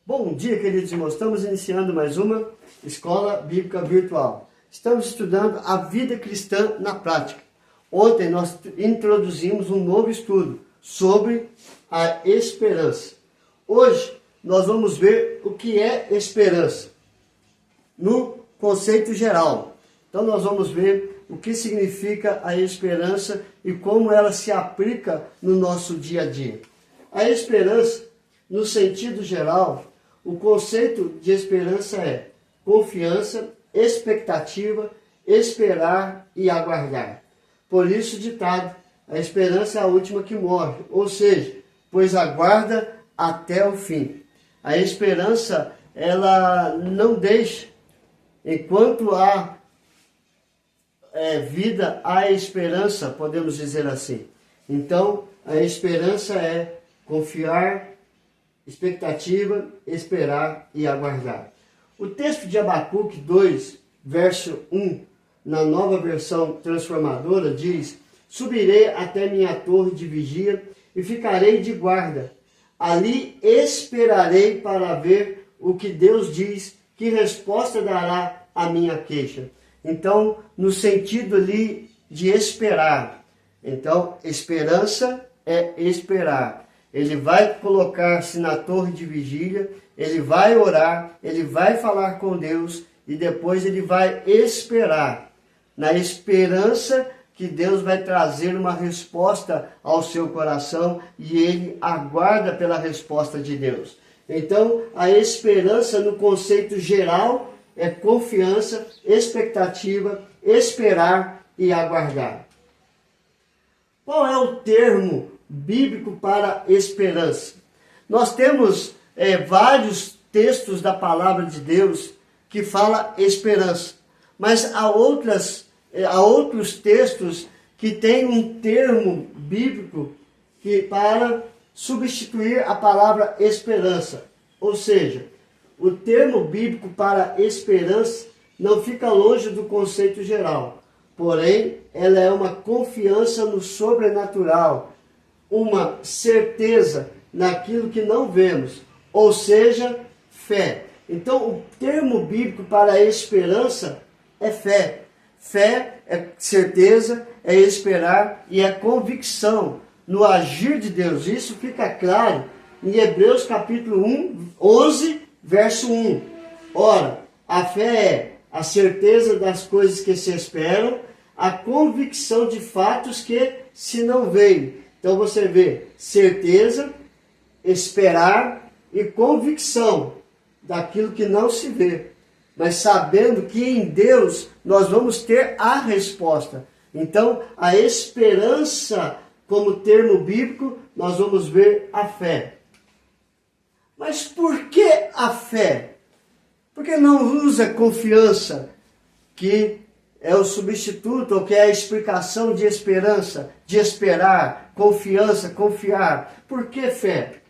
Bom dia, queridos irmãos. Estamos iniciando mais uma Escola Bíblica Virtual. Estamos estudando a vida cristã na prática. Ontem nós introduzimos um novo estudo sobre a esperança. Hoje nós vamos ver o que é esperança no conceito geral. Então nós vamos ver o que significa a esperança e como ela se aplica no nosso dia a dia. A esperança, no sentido geral, o conceito de esperança é confiança, expectativa, esperar e aguardar. Por isso o ditado, a esperança é a última que morre, ou seja, pois aguarda até o fim. A esperança, ela não deixa, enquanto há vida, há esperança, podemos dizer assim. Então, a esperança é confiar, expectativa, esperar e aguardar. O texto de Abacuque 2, verso 1, na nova versão transformadora, diz: subirei até minha torre de vigia e ficarei de guarda. Ali esperarei para ver o que Deus diz, que resposta dará à minha queixa. Então, no sentido ali de esperar. Então, esperança é esperar. Ele vai colocar-se na torre de vigília, ele vai orar, ele vai falar com Deus e depois ele vai esperar, na esperança que Deus vai trazer uma resposta ao seu coração e ele aguarda pela resposta de Deus. Então, a esperança no conceito geral é confiança, expectativa, esperar e aguardar. Qual é o termo bíblico para esperança? Nós temos vários textos da palavra de Deus que fala esperança, mas há outros textos que têm um termo bíblico para substituir a palavra esperança. Ou seja, o termo bíblico para esperança não fica longe do conceito geral, porém ela é uma confiança no sobrenatural, uma certeza naquilo que não vemos, ou seja, fé. Então, o termo bíblico para esperança é fé. Fé é certeza, é esperar e é convicção no agir de Deus. Isso fica claro em Hebreus capítulo 11, verso 1. Ora, a fé é a certeza das coisas que se esperam, a convicção de fatos que se não veem. Então você vê certeza, esperar e convicção daquilo que não se vê, mas sabendo que em Deus nós vamos ter a resposta. Então a esperança, como termo bíblico, nós vamos ver a fé. Mas por que a fé? Por que não usa confiança, que é o substituto, ou que é a explicação de esperança, de esperar, confiança, confiar? Por que fé?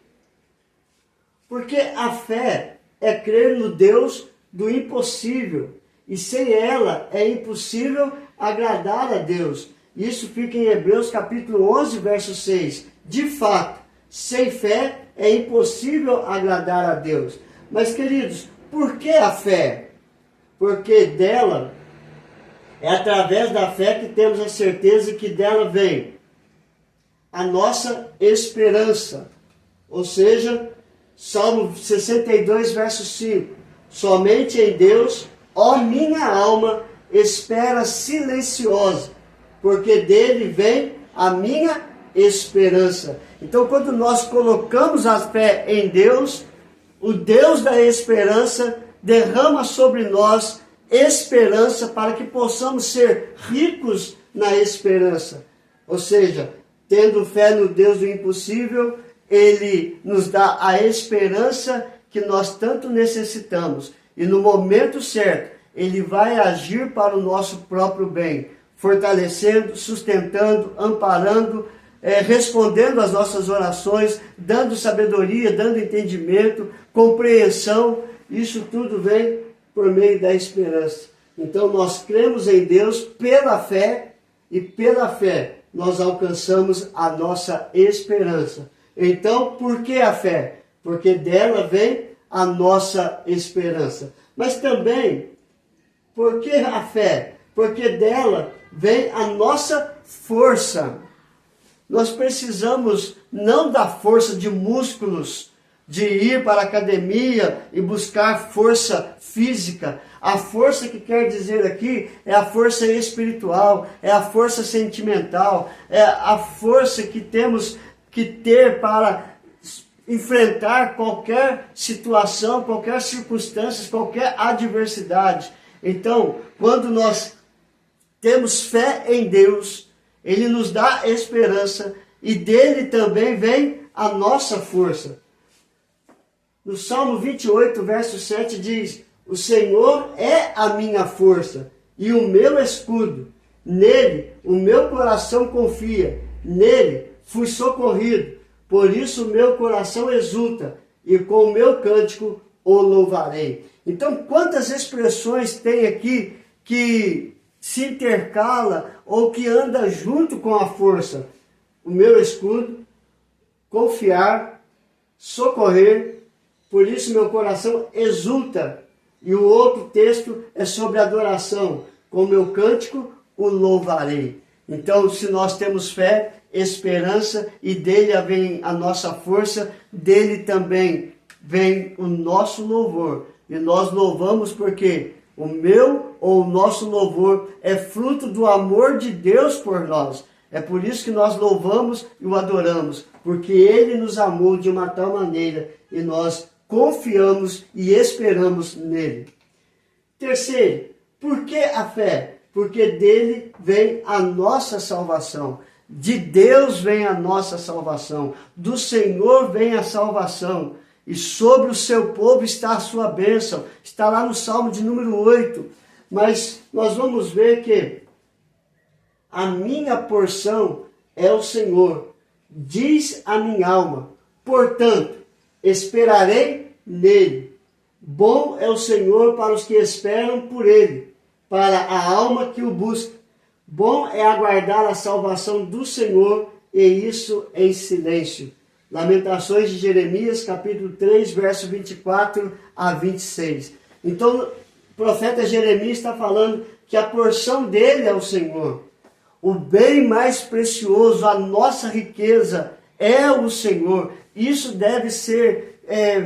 Porque a fé é crer no Deus do impossível, e sem ela é impossível agradar a Deus. Isso fica em Hebreus capítulo 11, verso 6. De fato, sem fé é impossível agradar a Deus. Mas, queridos, por que a fé? Porque dela, é através da fé que temos a certeza que dela vem a nossa esperança. Ou seja, Salmo 62, verso 5. Somente em Deus, ó minha alma, espera silenciosa, porque dele vem a minha esperança. Então, quando nós colocamos a fé em Deus, o Deus da esperança derrama sobre nós esperança para que possamos ser ricos na esperança. Ou seja, tendo fé no Deus do impossível, Ele nos dá a esperança que nós tanto necessitamos. E no momento certo, Ele vai agir para o nosso próprio bem, fortalecendo, sustentando, amparando, respondendo às nossas orações, dando sabedoria, dando entendimento, compreensão. Isso tudo vem por meio da esperança. Então nós cremos em Deus pela fé, e pela fé nós alcançamos a nossa esperança. Então, por que a fé? Porque dela vem a nossa esperança. Mas também, por que a fé? Porque dela vem a nossa força. Nós precisamos não da força de músculos, de ir para a academia e buscar força física. A força que quer dizer aqui é a força espiritual, é a força sentimental, é a força que temos que ter para enfrentar qualquer situação, qualquer circunstância, qualquer adversidade. Então, quando nós temos fé em Deus, Ele nos dá esperança e dele também vem a nossa força. No Salmo 28, verso 7 diz: o Senhor é a minha força e o meu escudo. Nele o meu coração confia, nele fui socorrido. Por isso o meu coração exulta e com o meu cântico o louvarei. Então, quantas expressões tem aqui que se intercala ou que anda junto com a força? O meu escudo, confiar, socorrer, por isso meu coração exulta. E o outro texto é sobre adoração, com o meu cântico o louvarei. Então, se nós temos fé, esperança e dele vem a nossa força, dele também vem o nosso louvor. E nós louvamos porque o meu ou o nosso louvor é fruto do amor de Deus por nós. É por isso que nós louvamos e o adoramos, porque Ele nos amou de uma tal maneira e nós confiamos e esperamos nele. Terceiro, por que a fé? Porque dele vem a nossa salvação. De Deus vem a nossa salvação. Do Senhor vem a salvação. E sobre o seu povo está a sua bênção. Está lá no Salmo de número 8. Mas nós vamos ver que a minha porção é o Senhor. Diz a minha alma. Portanto, esperarei nele. Bom é o Senhor para os que esperam por ele, para a alma que o busca. Bom é aguardar a salvação do Senhor, e isso em silêncio. Lamentações de Jeremias, capítulo 3, verso 24 a 26. Então, o profeta Jeremias está falando que a porção dele é o Senhor. O bem mais precioso, a nossa riqueza é o Senhor. Isso deve ser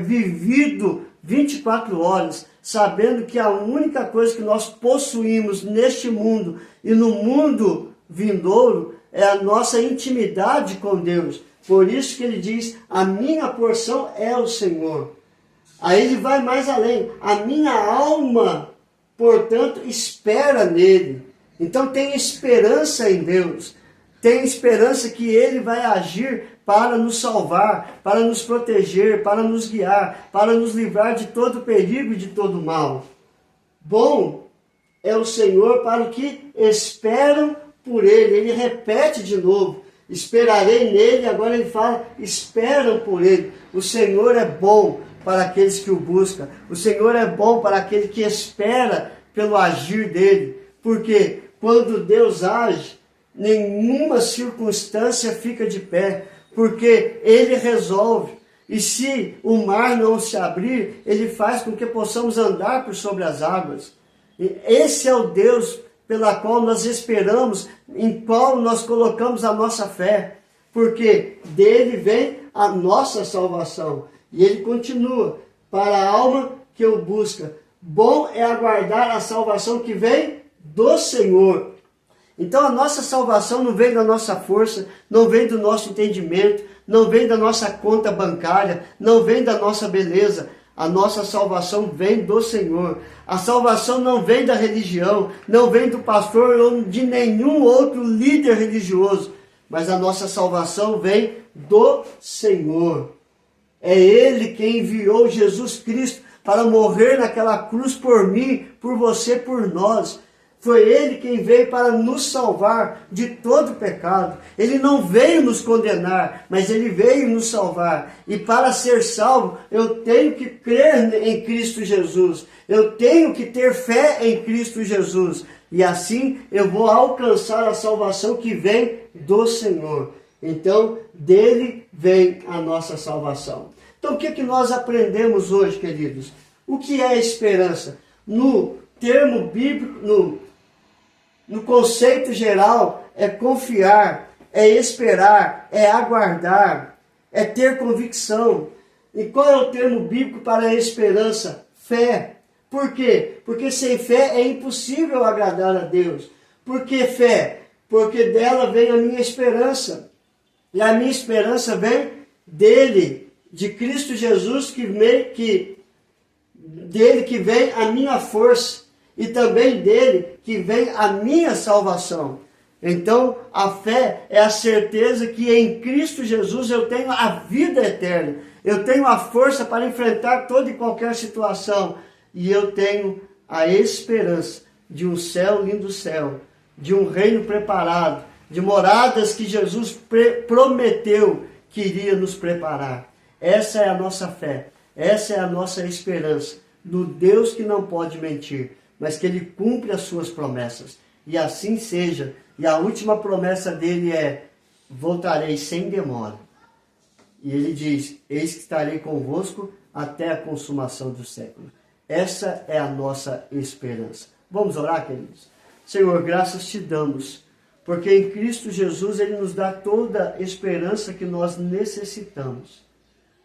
vivido 24 horas, sabendo que a única coisa que nós possuímos neste mundo e no mundo vindouro é a nossa intimidade com Deus. Por isso que ele diz, a minha porção é o Senhor. Aí ele vai mais além, a minha alma, portanto, espera nele. Então tem esperança em Deus, tem esperança que Ele vai agir para nos salvar, para nos proteger, para nos guiar, para nos livrar de todo perigo e de todo mal. Bom é o Senhor para os que esperam por Ele. Ele repete de novo, esperarei nele, agora ele fala, esperam por Ele. O Senhor é bom para aqueles que o buscam. O Senhor é bom para aquele que espera pelo agir dele. Porque quando Deus age, nenhuma circunstância fica de pé, porque Ele resolve. E se o mar não se abrir, Ele faz com que possamos andar por sobre as águas. E esse é o Deus pela qual nós esperamos, em qual nós colocamos a nossa fé, porque dele vem a nossa salvação. E ele continua, para a alma que o busca. Bom é aguardar a salvação que vem do Senhor. Então a nossa salvação não vem da nossa força, não vem do nosso entendimento, não vem da nossa conta bancária, não vem da nossa beleza. A nossa salvação vem do Senhor. A salvação não vem da religião, não vem do pastor ou de nenhum outro líder religioso, mas a nossa salvação vem do Senhor. É Ele quem enviou Jesus Cristo para morrer naquela cruz por mim, por você, por nós. Foi Ele quem veio para nos salvar de todo pecado. Ele não veio nos condenar, mas Ele veio nos salvar. E para ser salvo, eu tenho que crer em Cristo Jesus. Eu tenho que ter fé em Cristo Jesus. E assim eu vou alcançar a salvação que vem do Senhor. Então, dele vem a nossa salvação. Então, Então o que que nós aprendemos hoje, queridos? O que é esperança? No termo bíblico, no conceito geral, é confiar, é esperar, é aguardar, é ter convicção. E qual é o termo bíblico para a esperança? Fé. Por quê? Porque sem fé é impossível agradar a Deus. Por que fé? Porque dela vem a minha esperança. E a minha esperança vem dele, de Cristo Jesus, dele que vem a minha força. E também dele que vem a minha salvação. Então, a fé é a certeza que em Cristo Jesus eu tenho a vida eterna. Eu tenho a força para enfrentar toda e qualquer situação. E eu tenho a esperança de um céu lindo céu, de um reino preparado, de moradas que Jesus prometeu que iria nos preparar. Essa é a nossa fé, essa é a nossa esperança no Deus que não pode mentir, mas que Ele cumpre as suas promessas. E assim seja. E a última promessa dele é: voltarei sem demora. E ele diz: eis que estarei convosco até a consumação do século. Essa é a nossa esperança. Vamos orar, queridos? Senhor, graças te damos, porque em Cristo Jesus Ele nos dá toda a esperança que nós necessitamos.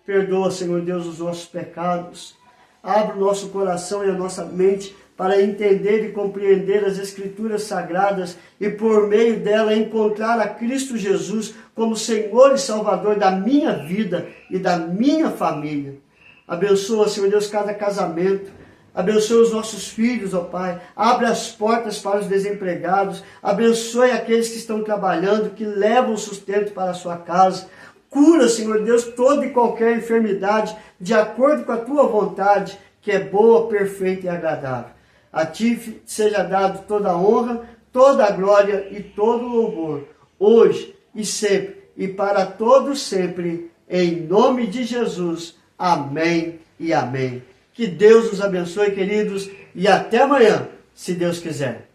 Perdoa, Senhor Deus, os nossos pecados. Abre o nosso coração e a nossa mente para entender e compreender as Escrituras Sagradas e por meio dela encontrar a Cristo Jesus como Senhor e Salvador da minha vida e da minha família. Abençoa, Senhor Deus, cada casamento. Abençoa os nossos filhos, ó Pai. Abre as portas para os desempregados. Abençoe aqueles que estão trabalhando, que levam o sustento para a sua casa. Cura, Senhor Deus, toda e qualquer enfermidade, de acordo com a tua vontade, que é boa, perfeita e agradável. A ti seja dado toda a honra, toda a glória e todo o louvor, hoje e sempre, e para todos sempre, em nome de Jesus. Amém e amém. Que Deus os abençoe, queridos, e até amanhã, se Deus quiser.